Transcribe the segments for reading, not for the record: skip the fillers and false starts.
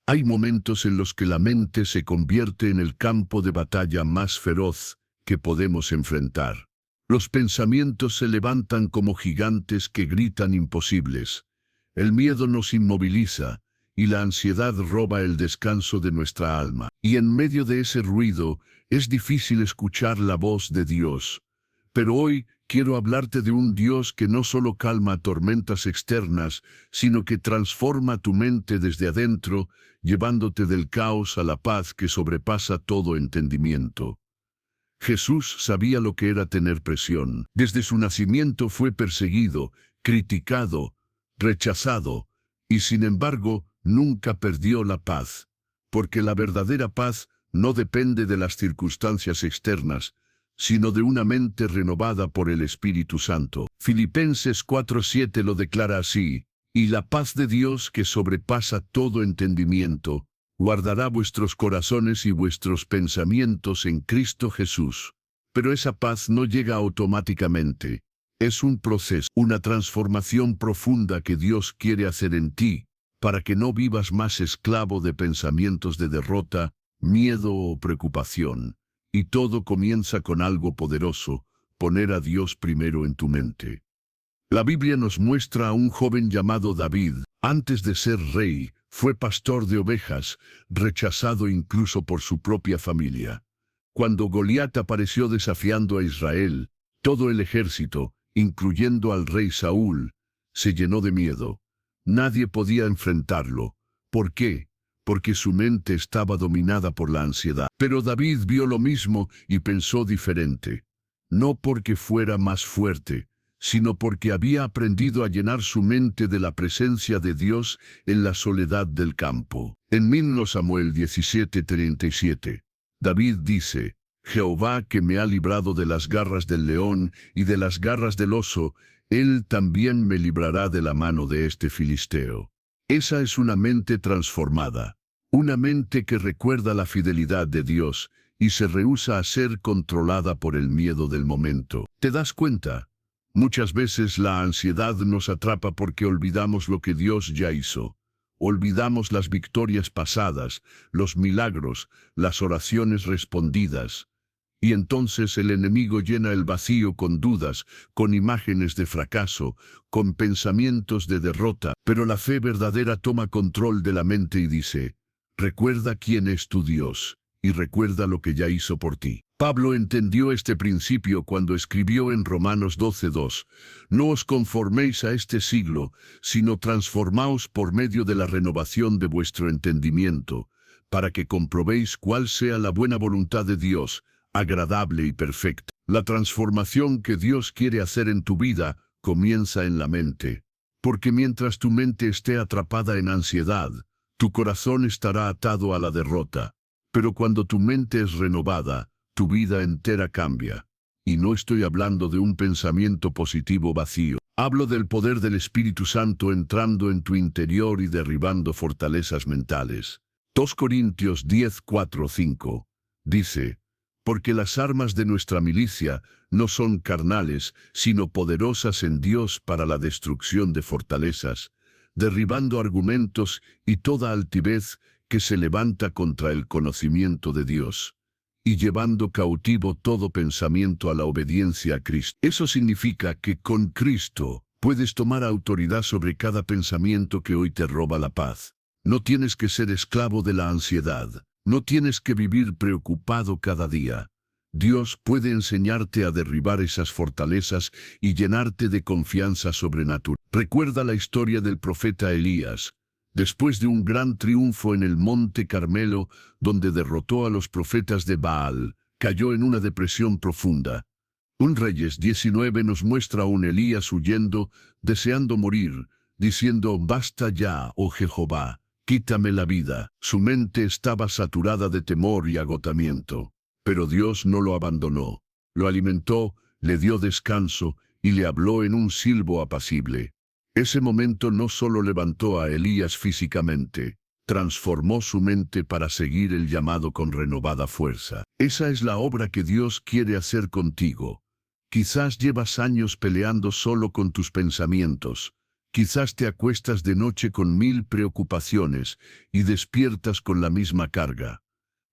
Hay momentos en los que la mente se convierte en el campo de batalla más feroz que podemos enfrentar. Los pensamientos se levantan como gigantes que gritan imposibles. El miedo nos inmoviliza y la ansiedad roba el descanso de nuestra alma. Y en medio de ese ruido es difícil escuchar la voz de Dios. Pero hoy quiero hablarte de un Dios que no solo calma tormentas externas, sino que transforma tu mente desde adentro, llevándote del caos a la paz que sobrepasa todo entendimiento. Jesús sabía lo que era tener presión. Desde su nacimiento fue perseguido, criticado, rechazado, y sin embargo nunca perdió la paz. Porque la verdadera paz no depende de las circunstancias externas, sino de una mente renovada por el Espíritu Santo. Filipenses 4:7 lo declara así: y la paz de Dios que sobrepasa todo entendimiento, guardará vuestros corazones y vuestros pensamientos en Cristo Jesús. Pero esa paz no llega automáticamente. Es un proceso, una transformación profunda que Dios quiere hacer en ti, para que no vivas más esclavo de pensamientos de derrota, miedo o preocupación. Y todo comienza con algo poderoso: poner a Dios primero en tu mente. La Biblia nos muestra a un joven llamado David. Antes de ser rey, fue pastor de ovejas, rechazado incluso por su propia familia. Cuando Goliat apareció desafiando a Israel, todo el ejército, incluyendo al rey Saúl, se llenó de miedo. Nadie podía enfrentarlo. ¿Por qué? Porque su mente estaba dominada por la ansiedad. Pero David vio lo mismo y pensó diferente. No porque fuera más fuerte, sino porque había aprendido a llenar su mente de la presencia de Dios en la soledad del campo. En 1 Samuel 17:37, David dice: Jehová, que me ha librado de las garras del león y de las garras del oso, Él también me librará de la mano de este filisteo. Esa es una mente transformada, una mente que recuerda la fidelidad de Dios y se rehúsa a ser controlada por el miedo del momento. ¿Te das cuenta? Muchas veces la ansiedad nos atrapa porque olvidamos lo que Dios ya hizo. Olvidamos las victorias pasadas, los milagros, las oraciones respondidas. Y entonces el enemigo llena el vacío con dudas, con imágenes de fracaso, con pensamientos de derrota. Pero la fe verdadera toma control de la mente y dice: recuerda quién es tu Dios, y recuerda lo que ya hizo por ti. Pablo entendió este principio cuando escribió en Romanos 12:2: no os conforméis a este siglo, sino transformaos por medio de la renovación de vuestro entendimiento, para que comprobéis cuál sea la buena voluntad de Dios, agradable y perfecta. La transformación que Dios quiere hacer en tu vida comienza en la mente. Porque mientras tu mente esté atrapada en ansiedad, tu corazón estará atado a la derrota. Pero cuando tu mente es renovada, tu vida entera cambia. Y no estoy hablando de un pensamiento positivo vacío. Hablo del poder del Espíritu Santo entrando en tu interior y derribando fortalezas mentales. 2 Corintios 10:4-5 dice: porque las armas de nuestra milicia no son carnales, sino poderosas en Dios para la destrucción de fortalezas, derribando argumentos y toda altivez que se levanta contra el conocimiento de Dios, y llevando cautivo todo pensamiento a la obediencia a Cristo. Eso significa que con Cristo puedes tomar autoridad sobre cada pensamiento que hoy te roba la paz. No tienes que ser esclavo de la ansiedad. No tienes que vivir preocupado cada día. Dios puede enseñarte a derribar esas fortalezas y llenarte de confianza sobrenatural. Recuerda la historia del profeta Elías. Después de un gran triunfo en el monte Carmelo, donde derrotó a los profetas de Baal, cayó en una depresión profunda. Un Reyes 19 nos muestra a un Elías huyendo, deseando morir, diciendo: basta ya, oh Jehová, quítame la vida. Su mente estaba saturada de temor y agotamiento. Pero Dios no lo abandonó. Lo alimentó, le dio descanso y le habló en un silbo apacible. Ese momento no solo levantó a Elías físicamente, transformó su mente para seguir el llamado con renovada fuerza. Esa es la obra que Dios quiere hacer contigo. Quizás llevas años peleando solo con tus pensamientos. Quizás te acuestas de noche con 1000 preocupaciones y despiertas con la misma carga.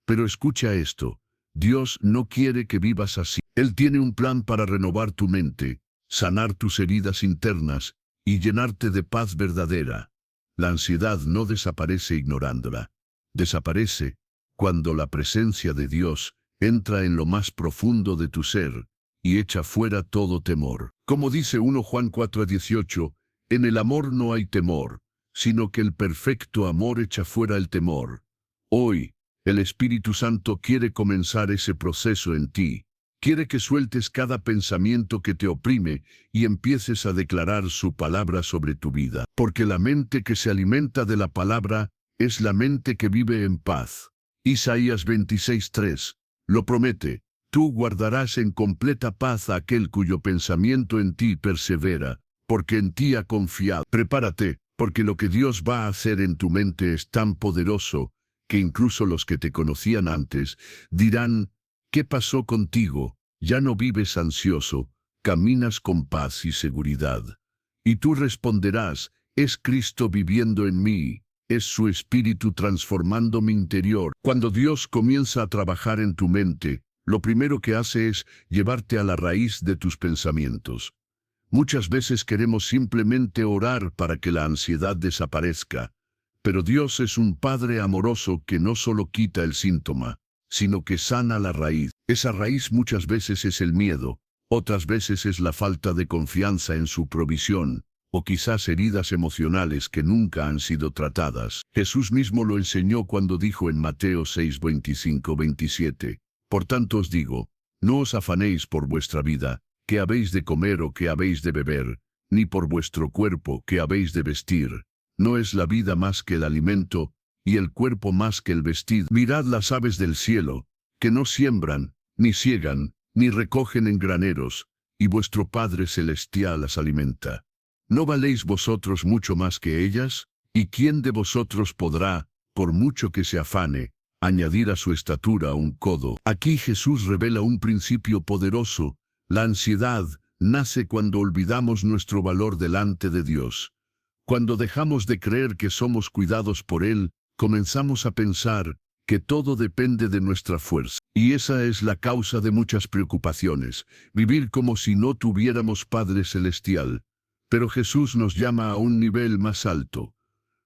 Pero escucha esto, Dios no quiere que vivas así. Él tiene un plan para renovar tu mente, sanar tus heridas internas y llenarte de paz verdadera. La ansiedad no desaparece ignorándola. Desaparece cuando la presencia de Dios entra en lo más profundo de tu ser y echa fuera todo temor. Como dice 1 Juan 4:18, en el amor no hay temor, sino que el perfecto amor echa fuera el temor. Hoy, el Espíritu Santo quiere comenzar ese proceso en ti. Quiere que sueltes cada pensamiento que te oprime y empieces a declarar su palabra sobre tu vida. Porque la mente que se alimenta de la palabra es la mente que vive en paz. Isaías 26:3 lo promete. Tú guardarás en completa paz a aquel cuyo pensamiento en ti persevera, porque en ti ha confiado. Prepárate, porque lo que Dios va a hacer en tu mente es tan poderoso, que incluso los que te conocían antes dirán, ¿qué pasó contigo? Ya no vives ansioso, caminas con paz y seguridad. Y tú responderás, es Cristo viviendo en mí, es su Espíritu transformando mi interior. Cuando Dios comienza a trabajar en tu mente, lo primero que hace es llevarte a la raíz de tus pensamientos. Muchas veces queremos simplemente orar para que la ansiedad desaparezca, pero Dios es un Padre amoroso que no solo quita el síntoma, sino que sana la raíz. Esa raíz muchas veces es el miedo, otras veces es la falta de confianza en su provisión, o quizás heridas emocionales que nunca han sido tratadas. Jesús mismo lo enseñó cuando dijo en Mateo 6:25-27, por tanto os digo, no os afanéis por vuestra vida, qué habéis de comer o qué habéis de beber, ni por vuestro cuerpo qué habéis de vestir. ¿No es la vida más que el alimento, y el cuerpo más que el vestido? Mirad las aves del cielo, que no siembran, ni siegan, ni recogen en graneros, y vuestro Padre Celestial las alimenta. ¿No valéis vosotros mucho más que ellas? ¿Y quién de vosotros podrá, por mucho que se afane, añadir a su estatura un codo? Aquí Jesús revela un principio poderoso. La ansiedad nace cuando olvidamos nuestro valor delante de Dios. Cuando dejamos de creer que somos cuidados por Él, comenzamos a pensar que todo depende de nuestra fuerza. Y esa es la causa de muchas preocupaciones, vivir como si no tuviéramos Padre Celestial. Pero Jesús nos llama a un nivel más alto.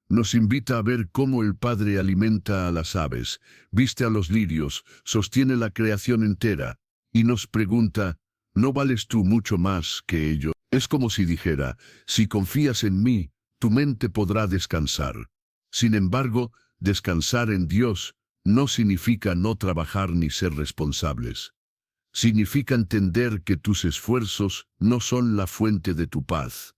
Nos invita a ver cómo el Padre alimenta a las aves, viste a los lirios, sostiene la creación entera, y nos pregunta, ¿no vales tú mucho más que ellos? Es como si dijera, si confías en mí, tu mente podrá descansar. Sin embargo, descansar en Dios no significa no trabajar ni ser responsables. Significa entender que tus esfuerzos no son la fuente de tu paz.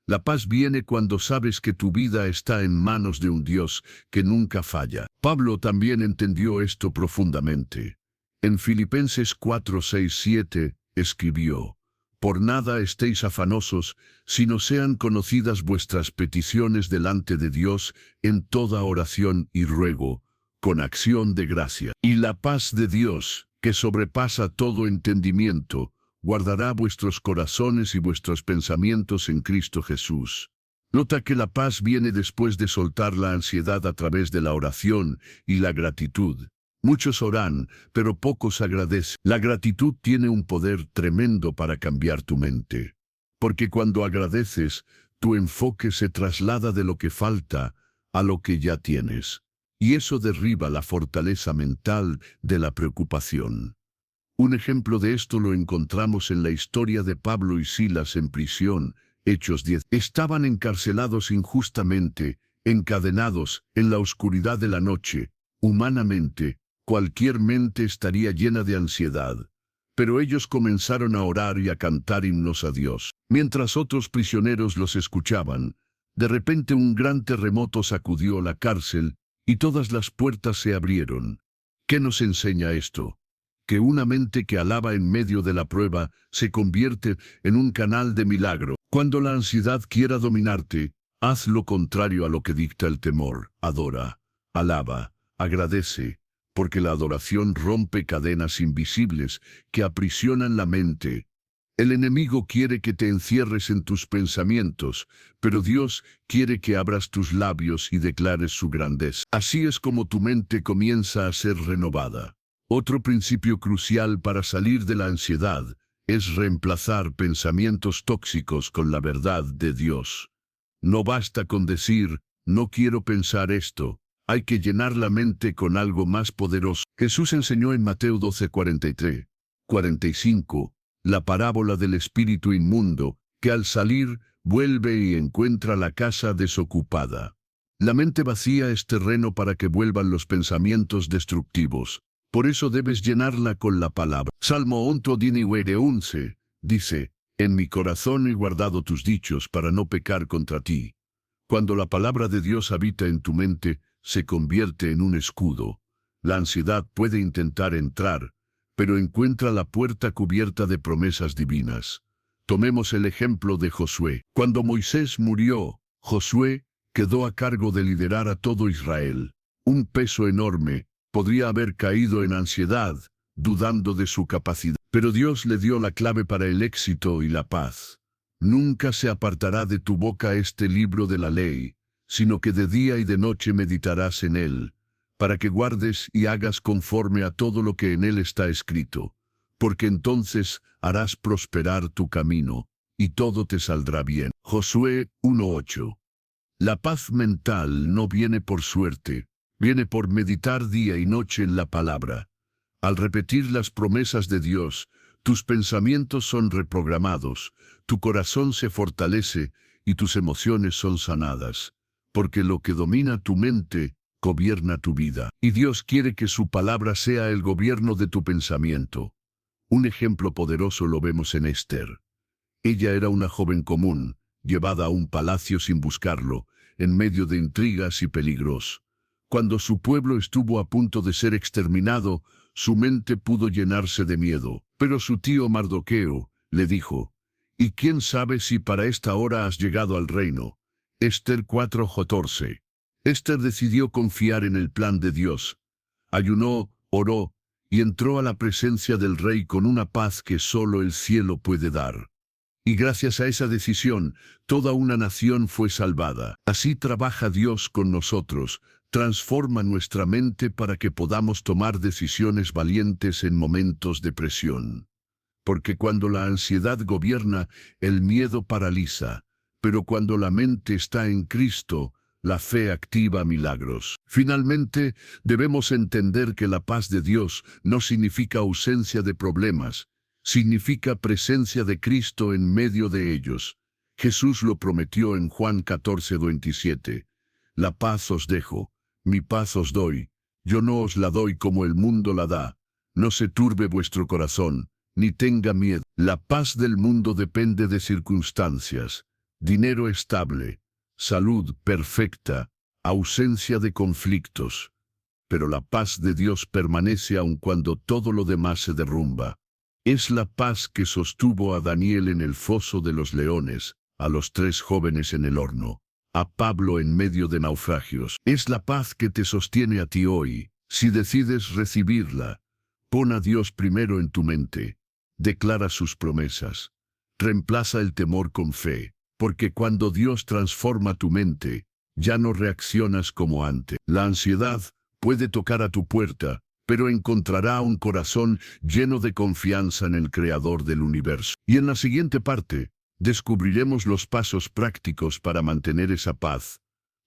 La paz viene cuando sabes que tu vida está en manos de un Dios que nunca falla. Pablo también entendió esto profundamente. En Filipenses 4:6-7 escribió, por nada estéis afanosos, sino sean conocidas vuestras peticiones delante de Dios en toda oración y ruego, con acción de gracia. Y la paz de Dios, que sobrepasa todo entendimiento, guardará vuestros corazones y vuestros pensamientos en Cristo Jesús. Nota que la paz viene después de soltar la ansiedad a través de la oración y la gratitud. Muchos oran, pero pocos agradecen. La gratitud tiene un poder tremendo para cambiar tu mente. Porque cuando agradeces, tu enfoque se traslada de lo que falta a lo que ya tienes. Y eso derriba la fortaleza mental de la preocupación. Un ejemplo de esto lo encontramos en la historia de Pablo y Silas en prisión, Hechos 10. Estaban encarcelados injustamente, encadenados, en la oscuridad de la noche. Humanamente, cualquier mente estaría llena de ansiedad. Pero ellos comenzaron a orar y a cantar himnos a Dios. Mientras otros prisioneros los escuchaban, de repente un gran terremoto sacudió la cárcel y todas las puertas se abrieron. ¿Qué nos enseña esto? Que una mente que alaba en medio de la prueba se convierte en un canal de milagro. Cuando la ansiedad quiera dominarte, haz lo contrario a lo que dicta el temor. Adora, alaba, agradece, porque la adoración rompe cadenas invisibles que aprisionan la mente. El enemigo quiere que te encierres en tus pensamientos, pero Dios quiere que abras tus labios y declares su grandeza. Así es como tu mente comienza a ser renovada. Otro principio crucial para salir de la ansiedad es reemplazar pensamientos tóxicos con la verdad de Dios. No basta con decir, no quiero pensar esto. Hay que llenar la mente con algo más poderoso. Jesús enseñó en Mateo 12:43, 45, la parábola del espíritu inmundo, que al salir vuelve y encuentra la casa desocupada. La mente vacía es terreno para que vuelvan los pensamientos destructivos. Por eso debes llenarla con la palabra. Salmo 119:11 dice, en mi corazón he guardado tus dichos para no pecar contra ti. Cuando la palabra de Dios habita en tu mente, se convierte en un escudo. La ansiedad puede intentar entrar, pero encuentra la puerta cubierta de promesas divinas. Tomemos el ejemplo de Josué. Cuando Moisés murió, Josué quedó a cargo de liderar a todo Israel. Un peso enorme, podría haber caído en ansiedad, dudando de su capacidad. Pero Dios le dio la clave para el éxito y la paz. Nunca se apartará de tu boca este libro de la ley, sino que de día y de noche meditarás en él, para que guardes y hagas conforme a todo lo que en él está escrito, porque entonces harás prosperar tu camino, y todo te saldrá bien. Josué 1:8. La paz mental no viene por suerte, viene por meditar día y noche en la palabra. Al repetir las promesas de Dios, tus pensamientos son reprogramados, tu corazón se fortalece y tus emociones son sanadas, porque lo que domina tu mente gobierna tu vida. Y Dios quiere que su palabra sea el gobierno de tu pensamiento. Un ejemplo poderoso lo vemos en Esther. Ella era una joven común, llevada a un palacio sin buscarlo, en medio de intrigas y peligros. Cuando su pueblo estuvo a punto de ser exterminado, su mente pudo llenarse de miedo. Pero su tío Mardoqueo le dijo, «¿Y quién sabe si para esta hora has llegado al reino?» Esther 4:14. Esther decidió confiar en el plan de Dios. Ayunó, oró, y entró a la presencia del rey con una paz que solo el cielo puede dar. Y gracias a esa decisión, toda una nación fue salvada. Así trabaja Dios con nosotros, transforma nuestra mente para que podamos tomar decisiones valientes en momentos de presión. Porque cuando la ansiedad gobierna, el miedo paraliza, pero cuando la mente está en Cristo, la fe activa milagros. Finalmente, debemos entender que la paz de Dios no significa ausencia de problemas, significa presencia de Cristo en medio de ellos. Jesús lo prometió en Juan 14:27. La paz os dejo, mi paz os doy, yo no os la doy como el mundo la da. No se turbe vuestro corazón, ni tenga miedo. La paz del mundo depende de circunstancias, dinero estable, salud perfecta, ausencia de conflictos. Pero la paz de Dios permanece aun cuando todo lo demás se derrumba. Es la paz que sostuvo a Daniel en el foso de los leones, a los 3 jóvenes en el horno, a Pablo en medio de naufragios. Es la paz que te sostiene a ti hoy, si decides recibirla. Pon a Dios primero en tu mente. Declara sus promesas. Reemplaza el temor con fe, porque cuando Dios transforma tu mente, ya no reaccionas como antes. La ansiedad puede tocar a tu puerta, pero encontrará un corazón lleno de confianza en el Creador del universo. Y en la siguiente parte, descubriremos los pasos prácticos para mantener esa paz.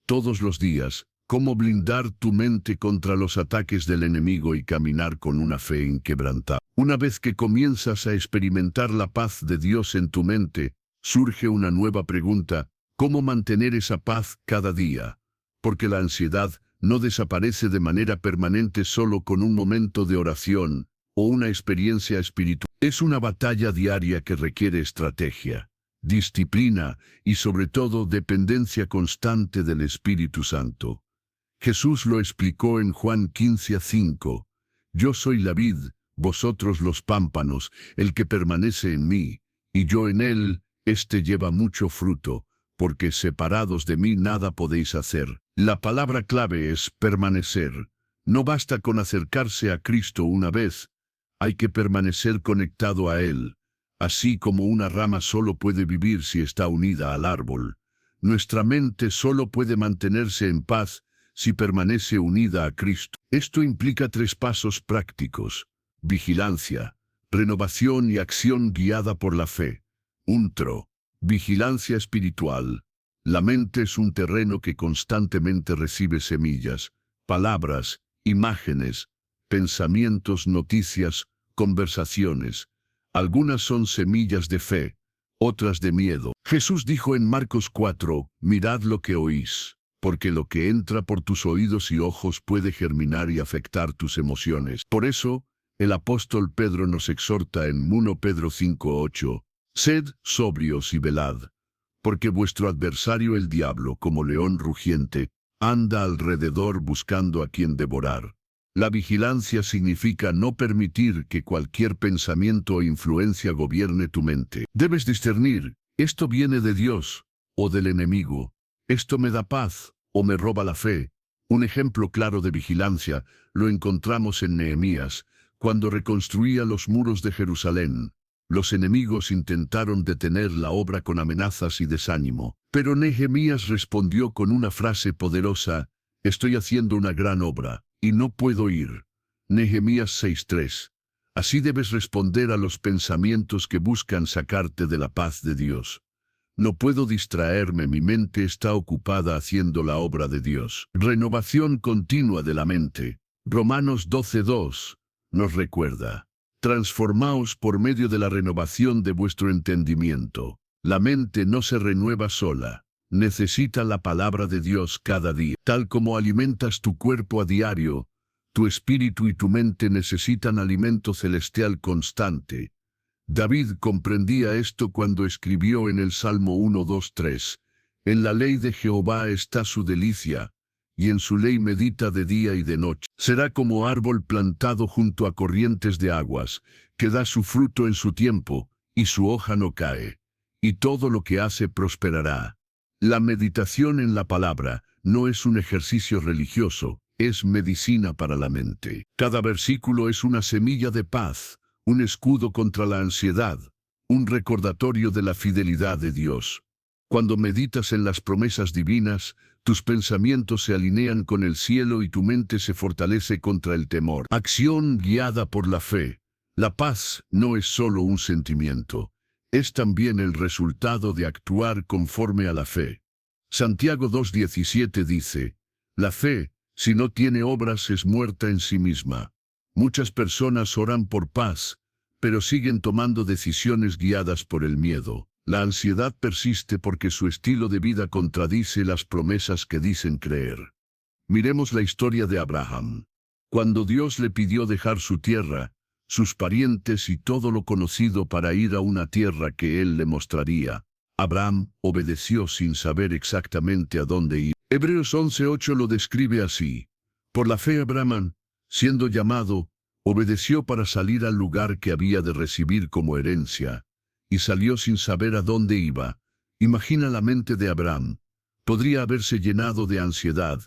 Todos los días, cómo blindar tu mente contra los ataques del enemigo y caminar con una fe inquebrantable. Una vez que comienzas a experimentar la paz de Dios en tu mente, surge una nueva pregunta: ¿cómo mantener esa paz cada día? Porque la ansiedad no desaparece de manera permanente solo con un momento de oración o una experiencia espiritual. Es una batalla diaria que requiere estrategia, disciplina y sobre todo dependencia constante del Espíritu Santo. Jesús lo explicó en Juan 15:5. Yo soy la vid, vosotros los pámpanos, el que permanece en mí, y yo en él, éste lleva mucho fruto, porque separados de mí nada podéis hacer. La palabra clave es permanecer. No basta con acercarse a Cristo una vez, hay que permanecer conectado a Él. Así como una rama solo puede vivir si está unida al árbol, nuestra mente solo puede mantenerse en paz si permanece unida a Cristo. Esto implica 3 pasos prácticos: vigilancia, renovación y acción guiada por la fe. Vigilancia espiritual. La mente es un terreno que constantemente recibe semillas, palabras, imágenes, pensamientos, noticias, conversaciones. Algunas son semillas de fe, otras de miedo. Jesús dijo en Marcos 4, mirad lo que oís, porque lo que entra por tus oídos y ojos puede germinar y afectar tus emociones. Por eso, el apóstol Pedro nos exhorta en 1 Pedro 5:8, sed sobrios y velad, porque vuestro adversario el diablo, como león rugiente, anda alrededor buscando a quien devorar. La vigilancia significa no permitir que cualquier pensamiento o influencia gobierne tu mente. Debes discernir, esto viene de Dios o del enemigo, esto me da paz o me roba la fe. Un ejemplo claro de vigilancia lo encontramos en Nehemías, cuando reconstruía los muros de Jerusalén. Los enemigos intentaron detener la obra con amenazas y desánimo, pero Nehemías respondió con una frase poderosa: estoy haciendo una gran obra y no puedo ir. Nehemías 6:3. Así debes responder a los pensamientos que buscan sacarte de la paz de Dios. No puedo distraerme, mi mente está ocupada haciendo la obra de Dios. Renovación continua de la mente. Romanos 12:2 nos recuerda: transformaos por medio de la renovación de vuestro entendimiento. La mente no se renueva sola. Necesita la palabra de Dios cada día. Tal como alimentas tu cuerpo a diario, tu espíritu y tu mente necesitan alimento celestial constante. David comprendía esto cuando escribió en el Salmo 1:2-3, en la ley de Jehová está su delicia, y en su ley medita de día y de noche. Será como árbol plantado junto a corrientes de aguas, que da su fruto en su tiempo, y su hoja no cae, y todo lo que hace prosperará. La meditación en la palabra no es un ejercicio religioso, es medicina para la mente. Cada versículo es una semilla de paz, un escudo contra la ansiedad, un recordatorio de la fidelidad de Dios. Cuando meditas en las promesas divinas, tus pensamientos se alinean con el cielo y tu mente se fortalece contra el temor. Acción guiada por la fe. La paz no es solo un sentimiento, es también el resultado de actuar conforme a la fe. Santiago 2:17 dice: la fe, si no tiene obras, es muerta en sí misma. Muchas personas oran por paz, pero siguen tomando decisiones guiadas por el miedo. La ansiedad persiste porque su estilo de vida contradice las promesas que dicen creer. Miremos la historia de Abraham. Cuando Dios le pidió dejar su tierra, sus parientes y todo lo conocido para ir a una tierra que él le mostraría, Abraham obedeció sin saber exactamente a dónde ir. Hebreos 11:8 lo describe así: por la fe Abraham, siendo llamado, obedeció para salir al lugar que había de recibir como herencia, y salió sin saber a dónde iba. Imagina la mente de Abraham. Podría haberse llenado de ansiedad.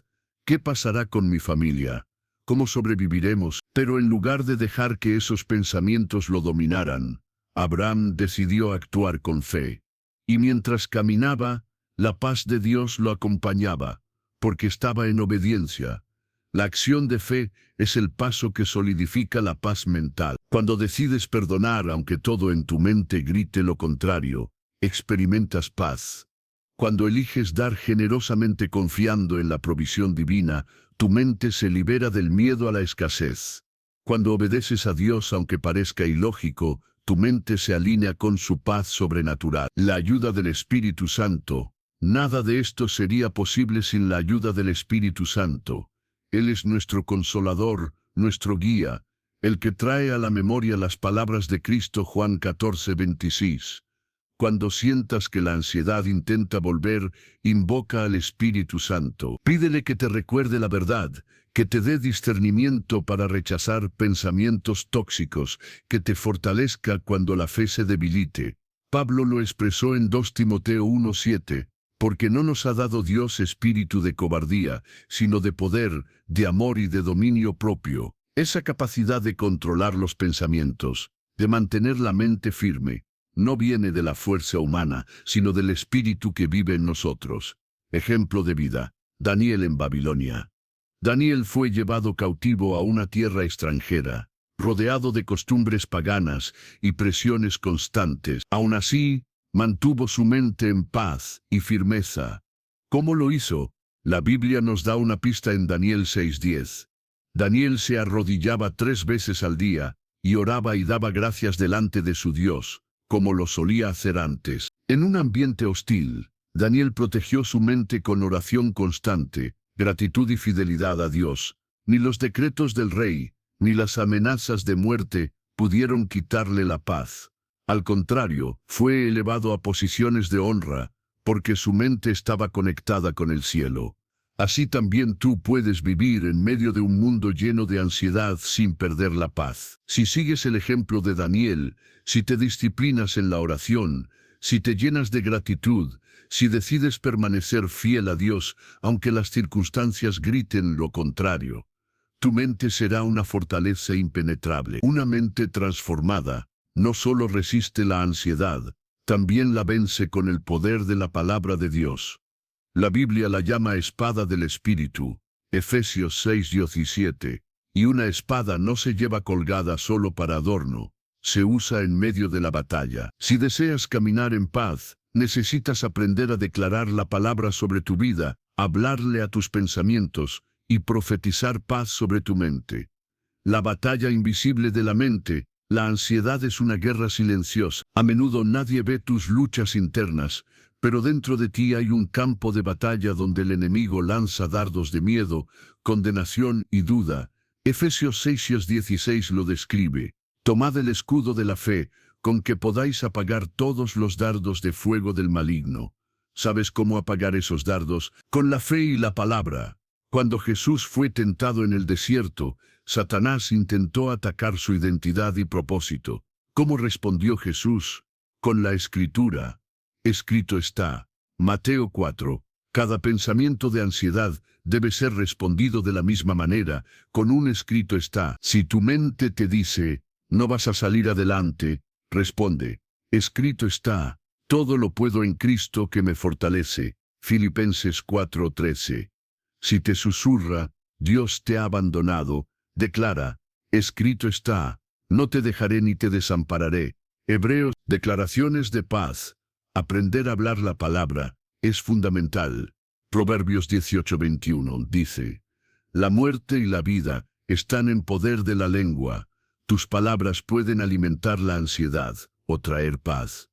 ¿Qué pasará con mi familia? ¿Cómo sobreviviremos? Pero en lugar de dejar que esos pensamientos lo dominaran, Abraham decidió actuar con fe. Y mientras caminaba, la paz de Dios lo acompañaba, porque estaba en obediencia. La acción de fe es el paso que solidifica la paz mental. Cuando decides perdonar aunque todo en tu mente grite lo contrario, experimentas paz. Cuando eliges dar generosamente confiando en la provisión divina, tu mente se libera del miedo a la escasez. Cuando obedeces a Dios aunque parezca ilógico, tu mente se alinea con su paz sobrenatural. La ayuda del Espíritu Santo. Nada de esto sería posible sin la ayuda del Espíritu Santo. Él es nuestro consolador, nuestro guía, el que trae a la memoria las palabras de Cristo. Juan 14:26. Cuando sientas que la ansiedad intenta volver, invoca al Espíritu Santo. Pídele que te recuerde la verdad, que te dé discernimiento para rechazar pensamientos tóxicos, que te fortalezca cuando la fe se debilite. Pablo lo expresó en 2 Timoteo 1:7. Porque no nos ha dado Dios espíritu de cobardía, sino de poder, de amor y de dominio propio. Esa capacidad de controlar los pensamientos, de mantener la mente firme, no viene de la fuerza humana, sino del Espíritu que vive en nosotros. Ejemplo de vida: Daniel en Babilonia. Daniel fue llevado cautivo a una tierra extranjera, rodeado de costumbres paganas y presiones constantes. Aún así, mantuvo su mente en paz y firmeza. ¿Cómo lo hizo? La Biblia nos da una pista en Daniel 6:10. Daniel se arrodillaba 3 veces al día y oraba y daba gracias delante de su Dios, como lo solía hacer antes. En un ambiente hostil, Daniel protegió su mente con oración constante, gratitud y fidelidad a Dios. Ni los decretos del rey, ni las amenazas de muerte pudieron quitarle la paz. Al contrario, fue elevado a posiciones de honra, porque su mente estaba conectada con el cielo. Así también tú puedes vivir en medio de un mundo lleno de ansiedad sin perder la paz. Si sigues el ejemplo de Daniel, si te disciplinas en la oración, si te llenas de gratitud, si decides permanecer fiel a Dios, aunque las circunstancias griten lo contrario, tu mente será una fortaleza impenetrable. Una mente transformada no solo resiste la ansiedad, también la vence con el poder de la palabra de Dios. La Biblia la llama espada del Espíritu, Efesios 6:17, y una espada no se lleva colgada solo para adorno, se usa en medio de la batalla. Si deseas caminar en paz, necesitas aprender a declarar la palabra sobre tu vida, hablarle a tus pensamientos y profetizar paz sobre tu mente. La batalla invisible de la mente, la ansiedad, es una guerra silenciosa. A menudo nadie ve tus luchas internas, pero dentro de ti hay un campo de batalla donde el enemigo lanza dardos de miedo, condenación y duda. Efesios 6:16 lo describe. Tomad el escudo de la fe, con que podáis apagar todos los dardos de fuego del maligno. ¿Sabes cómo apagar esos dardos? Con la fe y la palabra. Cuando Jesús fue tentado en el desierto, Satanás intentó atacar su identidad y propósito. ¿Cómo respondió Jesús? Con la Escritura. Escrito está. Mateo 4. Cada pensamiento de ansiedad debe ser respondido de la misma manera, con un escrito está. Si tu mente te dice, no vas a salir adelante, responde, escrito está, todo lo puedo en Cristo que me fortalece. Filipenses 4:13. Si te susurra, Dios te ha abandonado, declara, escrito está, no te dejaré ni te desampararé. Hebreos, declaraciones de paz. Aprender a hablar la palabra es fundamental. Proverbios 18:21 dice, la muerte y la vida están en poder de la lengua. Tus palabras pueden alimentar la ansiedad o traer paz.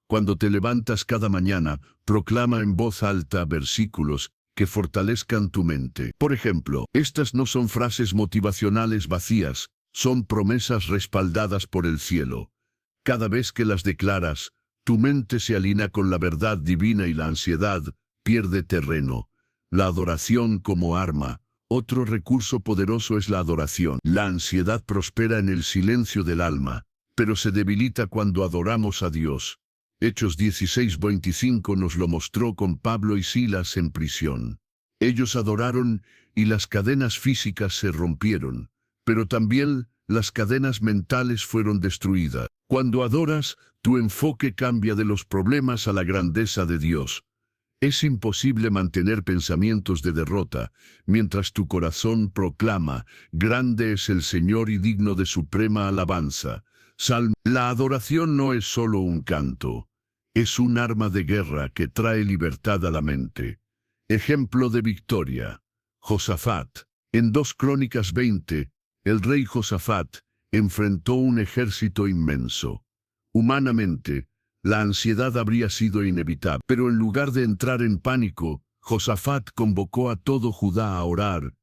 Cuando te levantas cada mañana, proclama en voz alta versículos que fortalezcan tu mente. Por ejemplo, estas no son frases motivacionales vacías, son promesas respaldadas por el cielo. Cada vez que las declaras, tu mente se alinea con la verdad divina y la ansiedad pierde terreno. La adoración como arma. Otro recurso poderoso es la adoración. La ansiedad prospera en el silencio del alma, pero se debilita cuando adoramos a Dios. Hechos 16:25 nos lo mostró con Pablo y Silas en prisión. Ellos adoraron y las cadenas físicas se rompieron, pero también las cadenas mentales fueron destruidas. Cuando adoras, tu enfoque cambia de los problemas a la grandeza de Dios. Es imposible mantener pensamientos de derrota, mientras tu corazón proclama, grande es el Señor y digno de suprema alabanza. Salmo. La adoración no es solo un canto, es un arma de guerra que trae libertad a la mente. Ejemplo de victoria. Josafat. En 2 Crónicas 20, el rey Josafat enfrentó un ejército inmenso. Humanamente, la ansiedad habría sido inevitable, pero en lugar de entrar en pánico, Josafat convocó a todo Judá a orar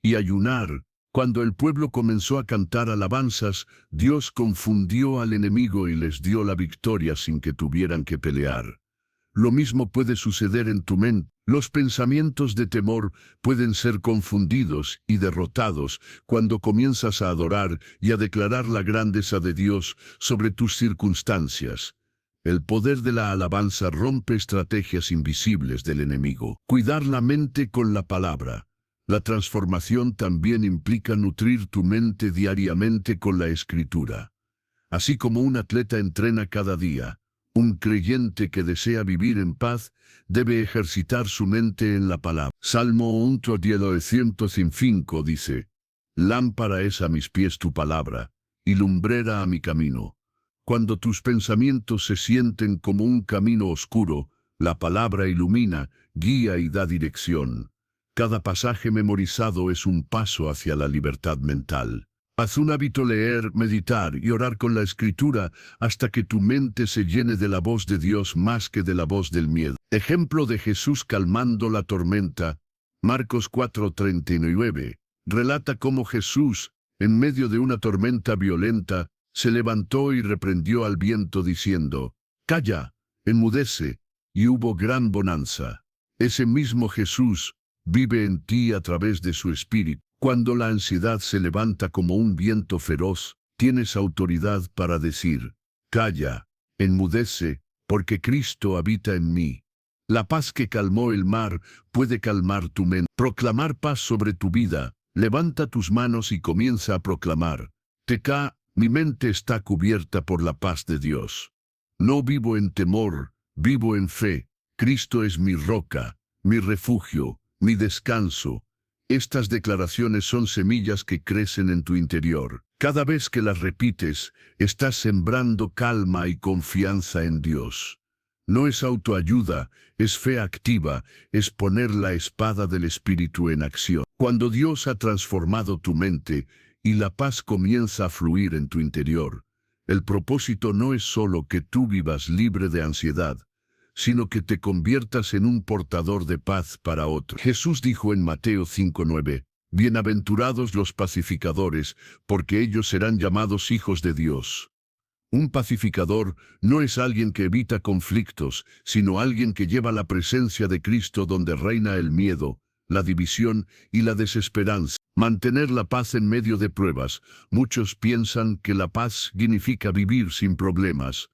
y ayunar. Cuando el pueblo comenzó a cantar alabanzas, Dios confundió al enemigo y les dio la victoria sin que tuvieran que pelear. Lo mismo puede suceder en tu mente. Los pensamientos de temor pueden ser confundidos y derrotados cuando comienzas a adorar y a declarar la grandeza de Dios sobre tus circunstancias. El poder de la alabanza rompe estrategias invisibles del enemigo. Cuidar la mente con la palabra. La transformación también implica nutrir tu mente diariamente con la Escritura. Así como un atleta entrena cada día, Un creyente que desea vivir en paz debe ejercitar su mente en la palabra. Salmo 105 dice, Lámpara es a mis pies tu palabra, y lumbrera a mi camino. Cuando tus pensamientos se sienten como un camino oscuro, la palabra ilumina, guía y da dirección. Cada pasaje memorizado es un paso hacia la libertad mental. Haz un hábito leer, meditar y orar con la Escritura hasta que tu mente se llene de la voz de Dios más que de la voz del miedo. Ejemplo de Jesús calmando la tormenta. Marcos 4:39 relata cómo Jesús, en medio de una tormenta violenta, se levantó y reprendió al viento diciendo, «Calla, enmudece», y hubo gran bonanza. Ese mismo Jesús vive en ti a través de su Espíritu. Cuando la ansiedad se levanta como un viento feroz, tienes autoridad para decir, «Calla, enmudece, porque Cristo habita en mí». La paz que calmó el mar puede calmar tu mente. Proclamar paz sobre tu vida. Levanta tus manos y comienza a proclamar, mi mente está cubierta por la paz de Dios. No vivo en temor, vivo en fe. Cristo es mi roca, mi refugio, mi descanso. Estas declaraciones son semillas que crecen en tu interior. Cada vez que las repites, estás sembrando calma y confianza en Dios. No es autoayuda, es fe activa, es poner la espada del Espíritu en acción. Cuando Dios ha transformado tu mente y la paz comienza a fluir en tu interior, el propósito no es solo que tú vivas libre de ansiedad, sino que te conviertas en un portador de paz para otros. Jesús dijo en Mateo 5:9, «Bienaventurados los pacificadores, porque ellos serán llamados hijos de Dios». Un pacificador no es alguien que evita conflictos, sino alguien que lleva la presencia de Cristo donde reina el miedo, la división y la desesperanza. Mantener la paz en medio de pruebas. Muchos piensan que la paz significa vivir sin problemas.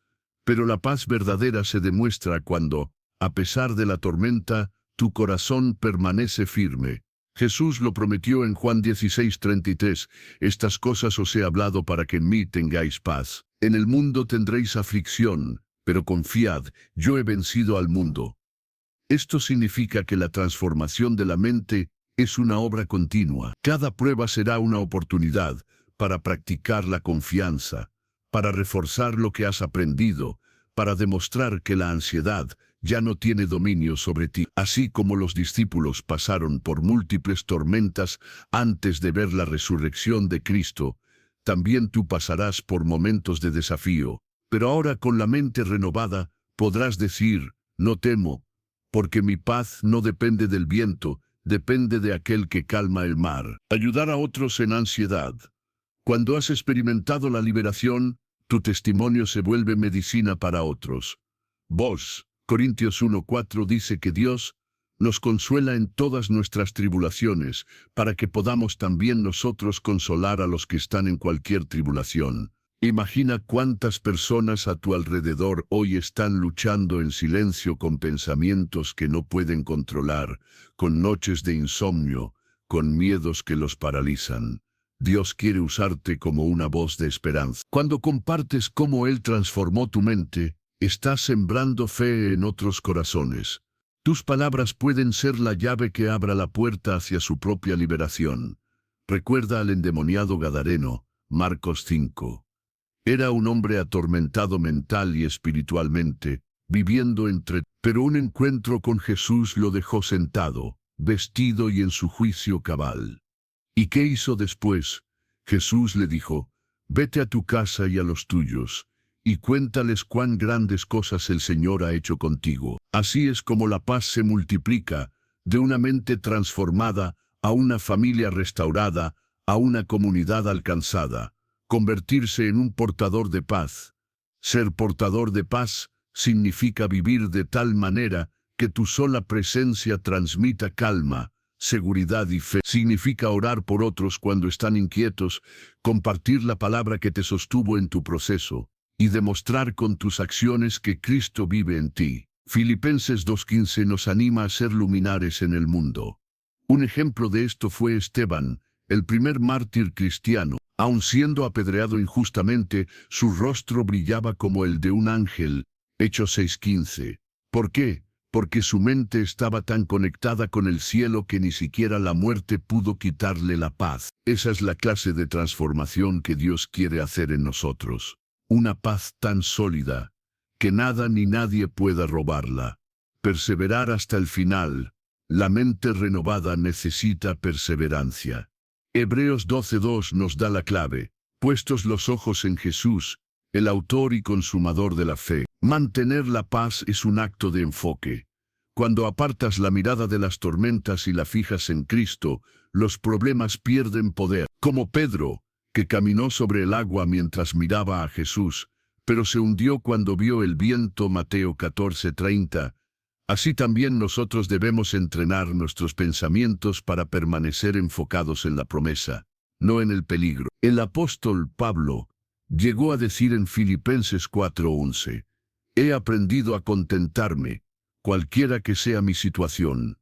Pero la paz verdadera se demuestra cuando, a pesar de la tormenta, tu corazón permanece firme. Jesús lo prometió en Juan 16:33, «Estas cosas os he hablado para que en mí tengáis paz. En el mundo tendréis aflicción, pero confiad, yo he vencido al mundo». Esto significa que la transformación de la mente es una obra continua. Cada prueba será una oportunidad para practicar la confianza, para reforzar lo que has aprendido, para demostrar que la ansiedad ya no tiene dominio sobre ti. Así como los discípulos pasaron por múltiples tormentas antes de ver la resurrección de Cristo, también tú pasarás por momentos de desafío. Pero ahora con la mente renovada podrás decir, «No temo, porque mi paz no depende del viento, depende de aquel que calma el mar». Ayudar a otros en ansiedad. Cuando has experimentado la liberación, tu testimonio se vuelve medicina para otros. Corintios 1:4 dice que Dios nos consuela en todas nuestras tribulaciones, para que podamos también nosotros consolar a los que están en cualquier tribulación. Imagina cuántas personas a tu alrededor hoy están luchando en silencio con pensamientos que no pueden controlar, con noches de insomnio, con miedos que los paralizan. Dios quiere usarte como una voz de esperanza. Cuando compartes cómo Él transformó tu mente, estás sembrando fe en otros corazones. Tus palabras pueden ser la llave que abra la puerta hacia su propia liberación. Recuerda al endemoniado Gadareno, Marcos 5. Era un hombre atormentado mental y espiritualmente, viviendo pero un encuentro con Jesús lo dejó sentado, vestido y en su juicio cabal. ¿Y qué hizo después? Jesús le dijo, «Vete a tu casa y a los tuyos, y cuéntales cuán grandes cosas el Señor ha hecho contigo». Así es como la paz se multiplica, de una mente transformada, a una familia restaurada, a una comunidad alcanzada. Convertirse en un portador de paz. Ser portador de paz significa vivir de tal manera que tu sola presencia transmita calma, seguridad y fe. Significa orar por otros cuando están inquietos, compartir la palabra que te sostuvo en tu proceso, y demostrar con tus acciones que Cristo vive en ti. Filipenses 2:15 nos anima a ser luminares en el mundo. Un ejemplo de esto fue Esteban, el primer mártir cristiano. Aun siendo apedreado injustamente, su rostro brillaba como el de un ángel, Hechos 6:15. ¿Por qué? Porque su mente estaba tan conectada con el cielo que ni siquiera la muerte pudo quitarle la paz. Esa es la clase de transformación que Dios quiere hacer en nosotros. Una paz tan sólida que nada ni nadie pueda robarla. Perseverar hasta el final. La mente renovada necesita perseverancia. Hebreos 12:2 nos da la clave. Puestos los ojos en Jesús, el autor y consumador de la fe. Mantener la paz es un acto de enfoque. Cuando apartas la mirada de las tormentas y la fijas en Cristo, los problemas pierden poder. Como Pedro, que caminó sobre el agua mientras miraba a Jesús, pero se hundió cuando vio el viento. Mateo 14:30. Así también nosotros debemos entrenar nuestros pensamientos para permanecer enfocados en la promesa, no en el peligro. El apóstol Pablo llegó a decir en Filipenses 4:11, he aprendido a contentarme, cualquiera que sea mi situación.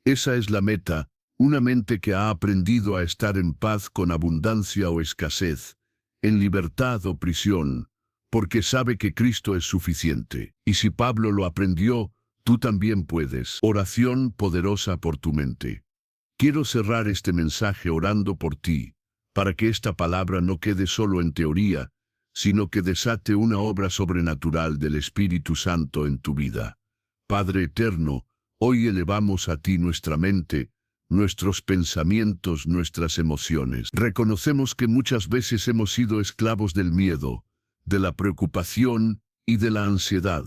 Esa es la meta, una mente que ha aprendido a estar en paz con abundancia o escasez, en libertad o prisión, porque sabe que Cristo es suficiente. Y si Pablo lo aprendió, tú también puedes. Oración poderosa por tu mente. Quiero cerrar este mensaje orando por ti, para que esta palabra no quede solo en teoría, sino que desate una obra sobrenatural del Espíritu Santo en tu vida. Padre eterno, hoy elevamos a ti nuestra mente, nuestros pensamientos, nuestras emociones. Reconocemos que muchas veces hemos sido esclavos del miedo, de la preocupación y de la ansiedad.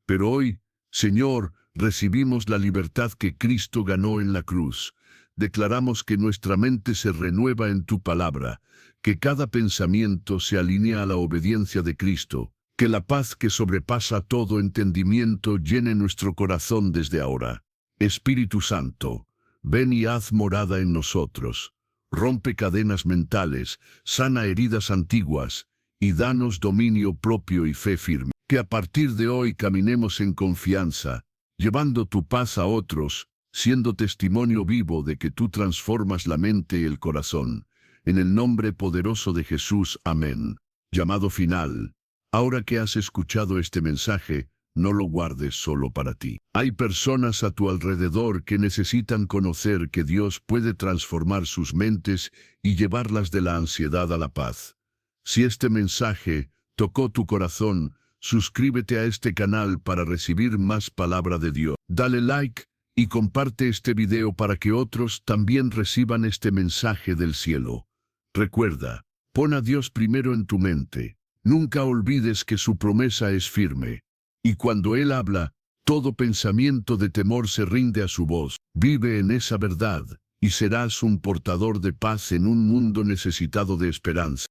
Pero hoy, Señor, recibimos la libertad que Cristo ganó en la cruz. Declaramos que nuestra mente se renueva en tu palabra, que cada pensamiento se alinea a la obediencia de Cristo, que la paz que sobrepasa todo entendimiento llene nuestro corazón desde ahora. Espíritu Santo, ven y haz morada en nosotros. Rompe cadenas mentales, sana heridas antiguas, y danos dominio propio y fe firme. Que a partir de hoy caminemos en confianza, llevando tu paz a otros, siendo testimonio vivo de que tú transformas la mente y el corazón. En el nombre poderoso de Jesús, amén. Llamado final. Ahora que has escuchado este mensaje, no lo guardes solo para ti. Hay personas a tu alrededor que necesitan conocer que Dios puede transformar sus mentes y llevarlas de la ansiedad a la paz. Si este mensaje tocó tu corazón, suscríbete a este canal para recibir más palabra de Dios. Dale like y comparte este video para que otros también reciban este mensaje del cielo. Recuerda, pon a Dios primero en tu mente. Nunca olvides que su promesa es firme. Y cuando Él habla, todo pensamiento de temor se rinde a su voz. Vive en esa verdad, y serás un portador de paz en un mundo necesitado de esperanza.